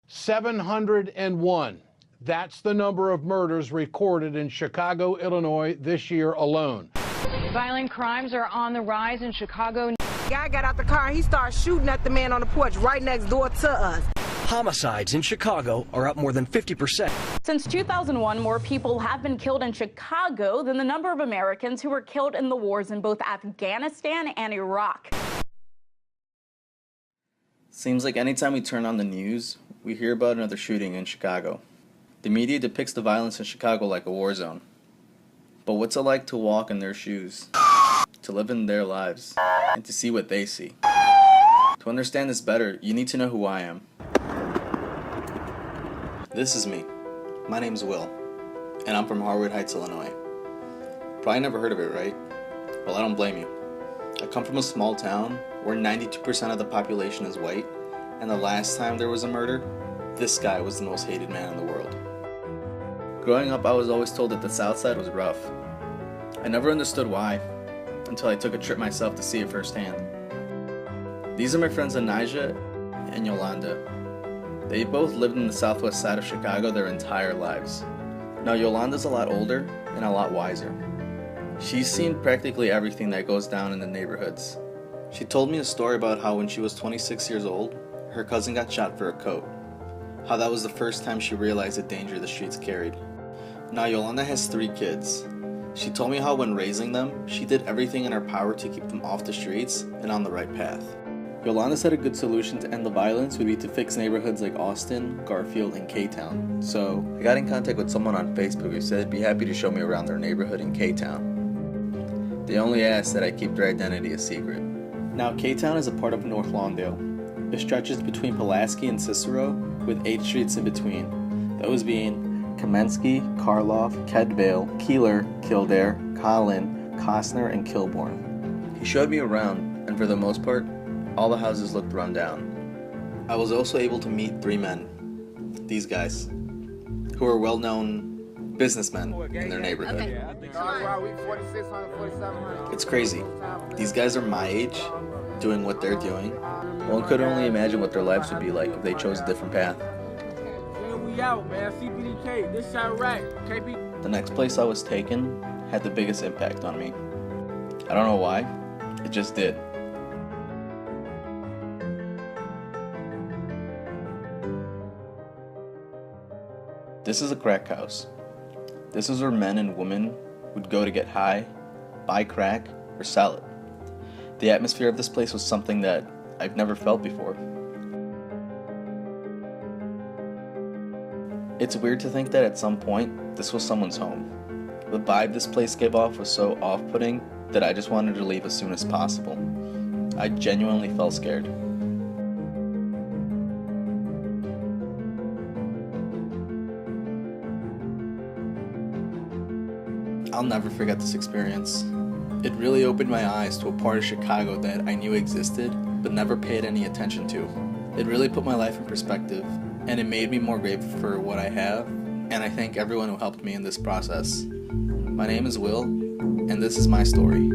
701. That's the number of murders recorded in Chicago, Illinois this year alone. Violent crimes are on the rise in Chicago. Guy got out the car and he started shooting at the man on the porch right next door to us. Homicides in Chicago are up more than 50%. Since 2001, more people have been killed in Chicago than the number of Americans who were killed in the wars in both Afghanistan and Iraq. Seems like anytime we turn on the news, we hear about another shooting in Chicago. The media depicts the violence in Chicago like a war zone. But what's it like to walk in their shoes, to live in their lives, and to see what they see? To understand this better, you need to know who I am. This is me. My name's Will, and I'm from Harwood Heights, Illinois. Probably never heard of it, right? Well, I don't blame you. I come from a small town where 92% of the population is white, and the last time there was a murder, this guy was the most hated man in the world. Growing up, I was always told that the South Side was rough. I never understood why, until I took a trip myself to see it firsthand. These are my friends Anijah and Yolanda. They both lived in the southwest side of Chicago their entire lives. Now Yolanda's a lot older and a lot wiser. She's seen practically everything that goes down in the neighborhoods. She told me a story about how when she was 26 years old, her cousin got shot for a coat. How that was the first time she realized the danger the streets carried. Now Yolanda has 3 kids. She told me how when raising them, she did everything in her power to keep them off the streets and on the right path. Yolanda said a good solution to end the violence would be to fix neighborhoods like Austin, Garfield, and K-Town. So I got in contact with someone on Facebook who said they'd be happy to show me around their neighborhood in K-Town. They only asked that I keep their identity a secret. Now K-Town is a part of North Lawndale. It stretches between Pulaski and Cicero with 8 streets in between, those being Kamensky, Karloff, Kedvale, Keeler, Kildare, Collin, Costner, and Kilbourne. He showed me around, and for the most part, all the houses looked run down. I was also able to meet 3 men, these guys, who are well-known businessmen in their neighborhood. It's crazy. These guys are my age, doing what they're doing. One could only imagine what their lives would be like if they chose a different path. The next place I was taken had the biggest impact on me. I don't know why, it just did. This is a crack house. This is where men and women would go to get high, buy crack, or sell it. The atmosphere of this place was something that I've never felt before. It's weird to think that at some point, this was someone's home. The vibe this place gave off was so off-putting that I just wanted to leave as soon as possible. I genuinely felt scared. I'll never forget this experience. It really opened my eyes to a part of Chicago that I knew existed, but never paid any attention to. It really put my life in perspective, and it made me more grateful for what I have, and I thank everyone who helped me in this process. My name is Will, and this is my story.